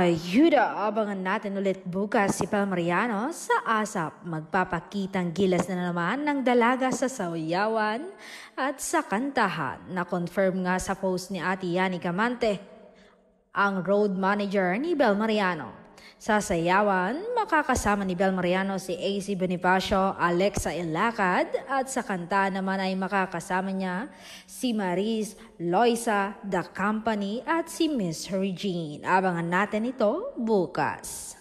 Ayuda, abangan natin ulit bukas si Bel Mariano sa ASAP. Magpapakitang gilas na naman ng dalaga sa sayawan at sa kantahan. Na-confirm nga sa post ni Ate Yani Camante, ang road manager ni Bel Mariano. Sa sayawan, makakasama ni Bel Mariano si AC Bonifacio, Alexa Ilacad at sa kanta naman ay makakasama niya si Maris, Loisa, The Company at si Miss Regine. Abangan natin ito bukas.